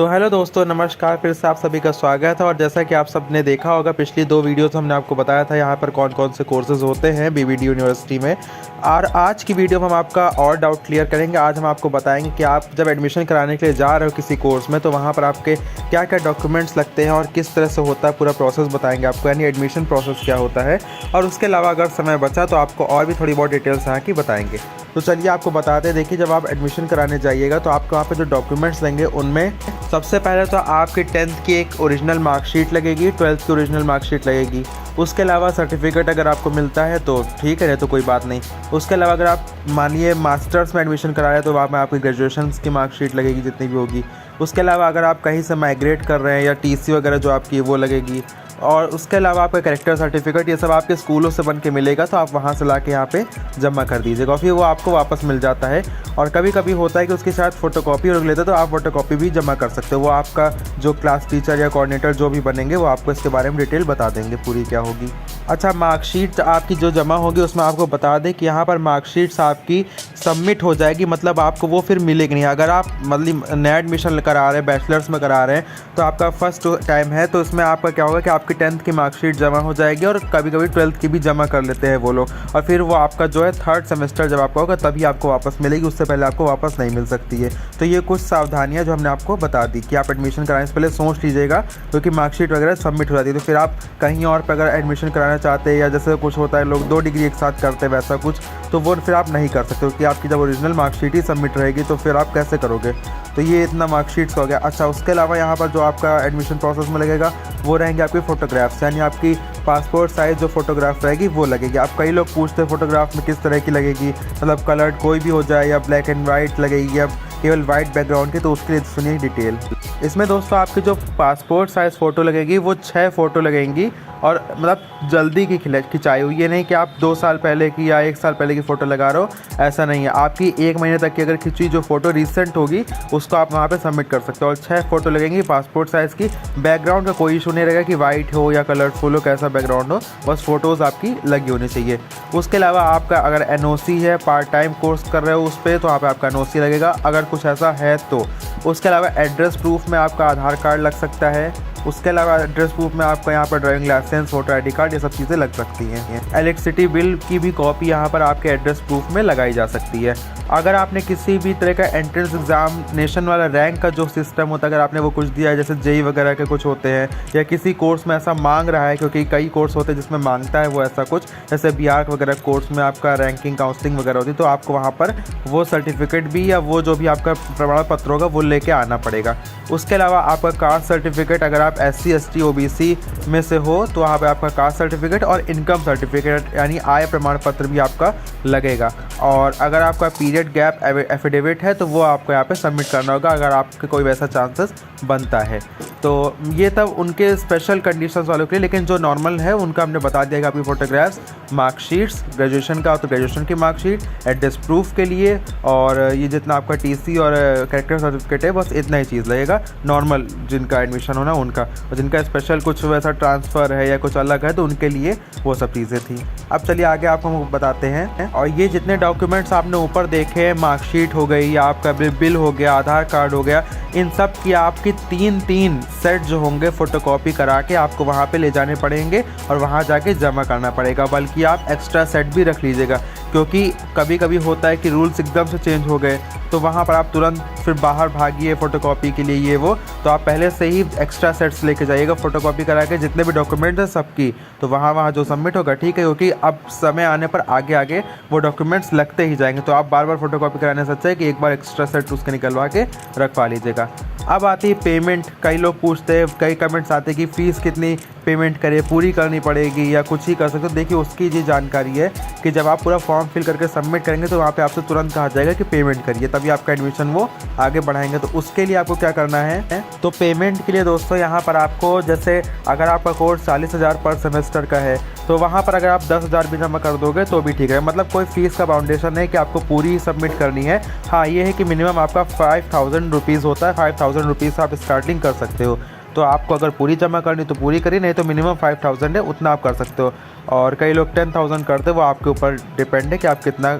तो हेलो दोस्तों, नमस्कार। फिर से आप सभी का स्वागत है। और जैसा कि आप सब ने देखा होगा, पिछली दो वीडियोस हमने आपको बताया था यहाँ पर कौन कौन से कोर्सेज होते हैं बीवीडी यूनिवर्सिटी में। और आज की वीडियो में हम आपका और डाउट क्लियर करेंगे। आज हम आपको बताएंगे कि आप जब एडमिशन कराने के लिए जा रहे हो किसी कोर्स में, तो वहाँ पर आपके क्या क्या डॉक्यूमेंट्स लगते हैं और किस तरह से होता है, पूरा प्रोसेस बताएंगे आपको, यानी एडमिशन प्रोसेस क्या होता है। और उसके अलावा अगर समय बचा तो आपको और भी थोड़ी बहुत डिटेल्स यहाँ की बताएंगे। तो चलिए आपको बताते हैं। देखिए, जब आप एडमिशन कराने जाइएगा तो आपको वहाँ पे जो डॉक्यूमेंट्स लेंगे उनमें सबसे पहले तो आपकी 10th की एक ओरिजिनल मार्कशीट लगेगी, 12th की ओरिजिनल मार्कशीट लगेगी। उसके अलावा सर्टिफिकेट अगर आपको मिलता है तो ठीक है, तो कोई बात नहीं। उसके अलावा अगर आप मानिए मास्टर्स में एडमिशन करा रहे हैं तो वहाँ में आपकी ग्रेजुएशन की मार्कशीट लगेगी, जितनी भी होगी। उसके अलावा अगर आप कहीं से माइग्रेट कर रहे हैं या टीसी वगैरह जो आपकी वो लगेगी। और उसके अलावा आपका कैरेक्टर सर्टिफिकेट, ये सब आपके स्कूलों से बन के मिलेगा, तो आप वहाँ से ला के यहाँ पे जमा कर दीजिएगा और फिर वो आपको वापस मिल जाता है। और कभी कभी होता है कि उसके साथ फ़ोटोकॉपी और लेते, तो आप फ़ोटोकॉपी भी जमा कर सकते हो। वो आपका जो क्लास टीचर या कोऑर्डिनेटर जो भी बनेंगे वो आपको इसके बारे में डिटेल बता देंगे पूरी क्या होगी। अच्छा, मार्कशीट आपकी जो जमा होगी उसमें आपको बता दें कि यहाँ पर मार्कशीट्स आपकी सबमिट हो जाएगी, मतलब आपको वो फिर मिलेगी नहीं। अगर आप मतलब नया एडमिशन करा रहे हैं, बैचलर्स में करा रहे हैं, तो आपका फर्स्ट टाइम है, तो इसमें आपका क्या होगा कि आपकी 10th की मार्कशीट जमा हो जाएगी और कभी कभी 12th की भी जमा कर लेते हैं वो लोग। और फिर वो आपका जो है 3rd सेमेस्टर जब आपका होगा तभी आपको वापस मिलेगी, उससे पहले आपको वापस नहीं मिल सकती है। तो ये कुछ सावधानियाँ जो हमने आपको बता दी कि आप एडमिशन कराने से पहले सोच लीजिएगा, क्योंकि मार्कशीट वगैरह सबमिट हो जाती है। तो फिर आप कहीं और पर अगर एडमिशन कराना चाहते हैं, या जैसे कुछ होता है लोग 2 डिग्री एक साथ करते हैं वैसा कुछ, तो वो फिर आप नहीं कर सकते, क्योंकि आपकी जब ओरिजिनल मार्कशीट ही सबमिट रहेगी तो फिर आप कैसे करोगे। तो ये इतना मार्कशीट्स हो गया। अच्छा, उसके अलावा यहाँ पर जो आपका एडमिशन प्रोसेस में लगेगा वो रहेंगे आपकी फ़ोटोग्राफ्स, यानी आपकी पासपोर्ट साइज़ जो फोटोग्राफ रहेगी वो लगेगी। आप कई लोग पूछते हैं फ़ोटोग्राफ में किस तरह की लगेगी, मतलब कलर्ड कोई भी हो जाए या ब्लैक एंड वाइट लगेगी या केवल वाइट बैकग्राउंड की, तो उसके लिए सुनिए डिटेल। इसमें दोस्तों आपकी जो पासपोर्ट साइज़ फ़ोटो लगेगी वो 6 फ़ोटो लगेंगी, और मतलब जल्दी की खिंचाई हुई। ये नहीं कि आप 2 साल पहले की या 1 साल पहले की फ़ोटो लगा रहे हो, ऐसा नहीं है। आपकी 1 महीने तक की अगर खिंची जो फ़ोटो रिसेंट होगी उसको आप वहाँ पे सबमिट कर सकते हो। और 6 फ़ोटो लगेंगी पासपोर्ट साइज़ की। बैकग्राउंड का कोई इशू नहीं रहेगा कि वाइट हो या कलरफुल हो, कैसा बैकग्राउंड हो, बस फ़ोटोज़ आपकी लगी होनी चाहिए। उसके अलावा आपका अगर एनओसी है, पार्ट टाइम कोर्स कर रहे हो उस पर, तो वहाँ पर आपका एनओसी लगेगा, अगर कुछ ऐसा है तो। उसके अलावा एड्रेस प्रूफ में आपका आधार कार्ड लग सकता है। उसके अलावा एड्रेस प्रूफ में आपका यहाँ पर driving licence, voter I D card, ये सब चीज़ें लग सकती हैं। इलेक्ट्रिसिटी बिल की भी कॉपी यहाँ पर आपके एड्रेस प्रूफ में लगाई जा सकती है। अगर आपने किसी भी तरह का एंट्रेंस एग्जामिनेशन वाला रैंक का जो सिस्टम होता है, अगर आपने वो कुछ दिया है, जैसे जेई वगैरह के कुछ होते हैं, या किसी कोर्स में ऐसा मांग रहा है, क्योंकि कई कोर्स होते हैं जिसमें मांगता है वो ऐसा कुछ, जैसे बिहार वगैरह कोर्स में आपका रैंकिंग काउंसलिंग वगैरह होती है, तो आपको वहाँ पर वो सर्टिफिकेट भी या वो जो भी आपका प्रमाण पत्र होगा वो लेके आना पड़ेगा। उसके अलावा आपका कास्ट सर्टिफिकेट, अगर आप SC ST OBC में से हो तो वहाँ पे आपका कास्ट सर्टिफिकेट और इनकम सर्टिफिकेट यानी आय प्रमाण पत्र भी आपका लगेगा। और अगर आपका पीरियड गैप एफिडेविट है तो वो आपको यहाँ पे सबमिट करना होगा, अगर आपके कोई वैसा चांसेस बनता है। तो ये तब उनके स्पेशल कंडीशंस वालों के लिए, लेकिन जो नॉर्मल है उनका हमने बता दिया कि आपकी फ़ोटोग्राफ्स, मार्कशीट्स, ग्रेजुएशन का हो तो ग्रेजुएशन की मार्कशीट, एड्रेस प्रूफ के लिए, और ये जितना आपका TC और कैरेक्टर सर्टिफिकेट है, बस इतना ही चीज़ लगेगा नॉर्मल जिनका एडमिशन होना उनका। और जिनका स्पेशल कुछ वैसा ट्रांसफ़र है या कुछ अलग है तो उनके लिए वो सब चीज़ें थी। अब चलिए आगे आपको हम बताते हैं। और ये जितने डॉक्यूमेंट्स आपने ऊपर देखे, मार्कशीट हो गई या आपका बिल हो गया, आधार कार्ड हो गया, इन सब की आपकी 3 सेट जो होंगे फ़ोटोकॉपी करा के आपको वहाँ पे ले जाने पड़ेंगे और वहाँ जाके जमा करना पड़ेगा। बल्कि आप एक्स्ट्रा सेट भी रख लीजिएगा, क्योंकि कभी कभी होता है कि रूल्स एकदम से चेंज हो गए, तो वहाँ पर आप तुरंत फिर बाहर भागिए फ़ोटोकॉपी के लिए ये वो, तो आप पहले से ही एक्स्ट्रा सेट्स लेके जाइएगा फ़ोटोकॉपी करा के, जितने भी डॉक्यूमेंट्स हैं सबकी, तो वहाँ जो सबमिट होगा, ठीक है, क्योंकि अब समय आने पर आगे आगे वो डॉक्यूमेंट्स लगते ही जाएंगे, तो आप बार बार फ़ोटोकॉपी कराने से अच्छा है कि एक बार एक्स्ट्रा सेट उसके निकलवा के रखवा लीजिएगा। अब आती है पेमेंट। कई लोग पूछते हैं, कई कमेंट्स आते हैं कि फ़ीस कितनी पेमेंट करें, पूरी करनी पड़ेगी या कुछ ही कर सकते हो। देखिए, उसकी ये जानकारी है कि जब आप पूरा फॉर्म फिल करके सबमिट करेंगे तो वहाँ पे आपसे तुरंत कहा जाएगा कि पेमेंट करिए, तभी आपका एडमिशन वो आगे बढ़ाएंगे। तो उसके लिए आपको क्या करना है, तो पेमेंट के लिए दोस्तों यहाँ पर आपको, जैसे अगर आपका कोर्स 40,000 पर सेमेस्टर का है तो वहाँ पर अगर आप 10,000 भी जमा कर दोगे तो भी ठीक है। मतलब कोई फ़ीस का बाउंडेशन है कि आपको पूरी सबमिट करनी है। हाँ, ये है कि मिनिमम आपका 5,000 रुपीज़ होता है। 5,000 रुपीज़ से आप स्टार्टिंग कर सकते हो। तो आपको अगर पूरी जमा करनी तो पूरी करिए, नहीं तो मिनिमम 5,000 है, उतना आप कर सकते हो। और कई लोग 10,000 करते हैं, वो आपके ऊपर डिपेंड है कि आप कितना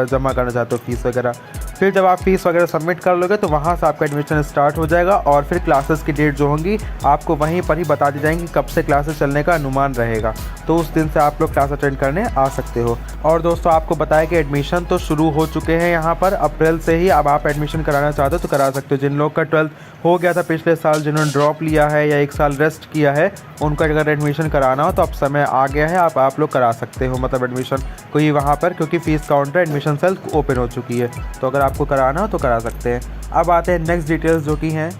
जमा करना चाहते हो फ़ीस वगैरह। फिर जब आप फीस वगैरह सबमिट कर लोगे तो वहाँ से आपका एडमिशन स्टार्ट हो जाएगा और फिर क्लासेस की डेट जो होंगी आपको वहीं पर ही बता दी जाएंगी कब से क्लासेस चलने का अनुमान रहेगा। तो उस दिन से आप लोग क्लास अटेंड करने आ सकते हो। और दोस्तों आपको बताया कि एडमिशन तो शुरू हो चुके हैं यहाँ पर अप्रैल से ही। अब आप एडमिशन कराना चाहते हो तो करा सकते हो। जिन लोग का 12th हो गया था पिछले साल, जिन्होंने ड्रॉप लिया है या 1 साल रेस्ट किया है, उनका अगर एडमिशन कराना हो तो अब समय आ गया है, आप लोग करा सकते हो मतलब एडमिशन कोई वहाँ पर, क्योंकि fees counter admission cell open हो चुकी है। तो अगर आपको कराना हो तो करा सकते हैं। अब आते हैं नेक्स्ट डिटेल्स जो कि हैं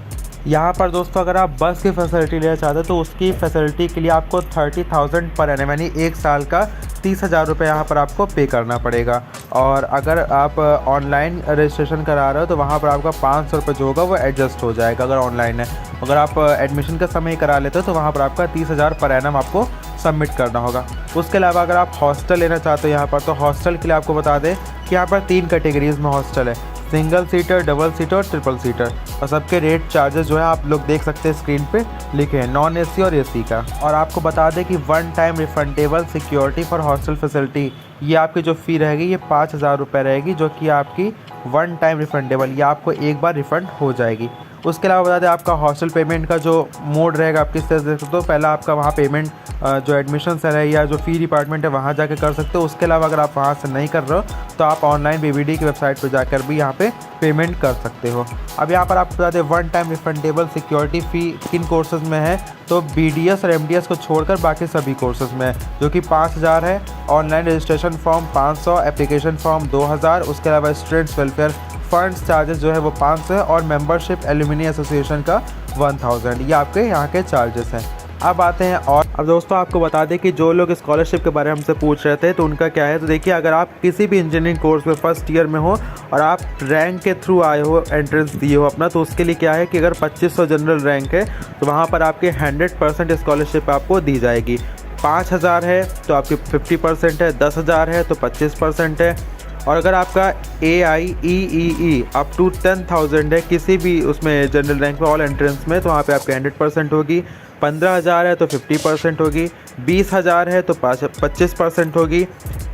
यहाँ पर दोस्तों, अगर आप बस की फैसिलिटी लेना चाहते हो तो उसकी फैसिलिटी के लिए आपको 30,000 पर एनम यानी 1 साल का 30,000 रुपये यहाँ पर आपको पे करना पड़ेगा। और अगर आप ऑनलाइन रजिस्ट्रेशन करा रहे हो तो वहाँ पर आपका 500 रुपये जो होगा वो एडजस्ट हो जाएगा अगर ऑनलाइन है। अगर आप एडमिशन का समय करा लेते हो तो वहाँ पर आपका 30,000 पर एनम आपको सबमिट करना होगा। उसके अलावा अगर आप हॉस्टल लेना चाहते हो यहाँ पर, तो हॉस्टल के लिए आपको बता दें कि यहाँ पर 3 कैटेगरीज़ में हॉस्टल है, सिंगल सीटर, डबल सीटर और ट्रिपल सीटर। और सबके रेट चार्जेस जो है आप लोग देख सकते हैं स्क्रीन पे लिखे हैं, नॉन एसी और एसी का। और आपको बता दें कि 1 time refundable security for hostel facility, ये आपकी जो फ़ी रहेगी ये 5,000 रुपये रहेगी, जो कि आपकी 1 टाइम रिफंडेबल, ये आपको एक बार रिफ़ंड हो जाएगी। उसके अलावा बता दें आपका हॉस्टल पेमेंट का जो मोड रहेगा आप किस तरह से देख सकते हो। पहला आपका वहाँ पेमेंट जो एडमिशन सेल है या जो फ़ी डिपार्टमेंट है वहाँ जाके कर सकते हो। उसके अलावा अगर आप वहाँ से नहीं कर रहे हो तो आप ऑनलाइन बीबीडी की वेबसाइट पर जाकर भी यहाँ पे पेमेंट कर सकते हो। अब यहाँ पर आपको बता दें 1 टाइम रिफंडेबल सिक्योरिटी फ़ी किन कोर्सेज़ में है, तो BDS और MDS को छोड़कर बाकी सभी कोर्सेज़ में है, जो कि 5,000 है। Online registration form 500, application form 2,000। उसके अलावा स्टूडेंट्स वेलफेयर फंड्स चार्जेस जो है वो 500 है और मेंबरशिप एल्यूमिनी एसोसिएशन का 1000। ये आपके यहाँ के चार्जेस हैं। अब आते हैं और अब दोस्तों आपको बता दें कि जो लोग स्कॉलरशिप के बारे में हमसे पूछ रहे थे तो उनका क्या है। तो देखिए, अगर आप किसी भी इंजीनियरिंग कोर्स में फर्स्ट ईयर में हो और आप रैंक के थ्रू आए हो, एंट्रेंस दिए हो अपना, तो उसके लिए क्या है कि अगर 2500 जनरल रैंक है तो वहाँ पर आपके 100% स्कॉलरशिप आपको दी जाएगी। 5,000 है तो आपकी 50% है, 10,000 है तो 25% है। और अगर आपका AIEEE अप टू 10,000 है किसी भी उसमें जनरल रैंक में ऑल एंट्रेंस में, तो वहाँ पे आपकी 100% होगी। 15,000 है तो 50% होगी। 20,000 है तो 25% होगी।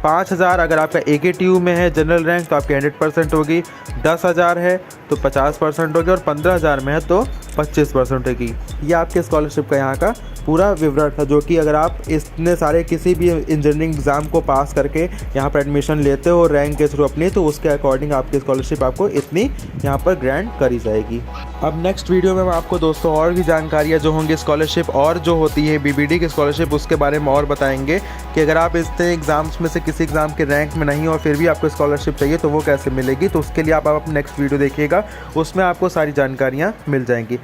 5,000 अगर आपका AKTU में है जनरल रैंक तो आपकी 100% होगी। 10,000 है तो 50% होगी और 15,000 में है तो 25% होगी। ये आपके स्कॉलरशिप का यहाँ का पूरा विवरण था, जो कि अगर आप इतने सारे किसी भी इंजीनियरिंग एग्ज़ाम को पास करके यहाँ पर एडमिशन लेते हो रैंक के थ्रू अपनी, तो उसके अकॉर्डिंग आपकी स्कॉलरशिप आपको इतनी यहाँ पर ग्रांट करी जाएगी। अब नेक्स्ट वीडियो में हम आपको दोस्तों और भी जानकारियाँ जो होंगी स्कॉलरशिप और जो होती है BBD की स्कॉलरशिप, उसके बारे में और बताएंगे कि अगर आप इतने एग्ज़ाम्स में से किसी एग्ज़ाम के रैंक में नहीं हो और फिर भी आपको स्कॉलरशिप चाहिए तो वो कैसे मिलेगी। तो उसके लिए आप अपने नेक्स्ट वीडियो देखिएगा, उसमें आपको सारी जानकारियाँ मिल जाएंगी।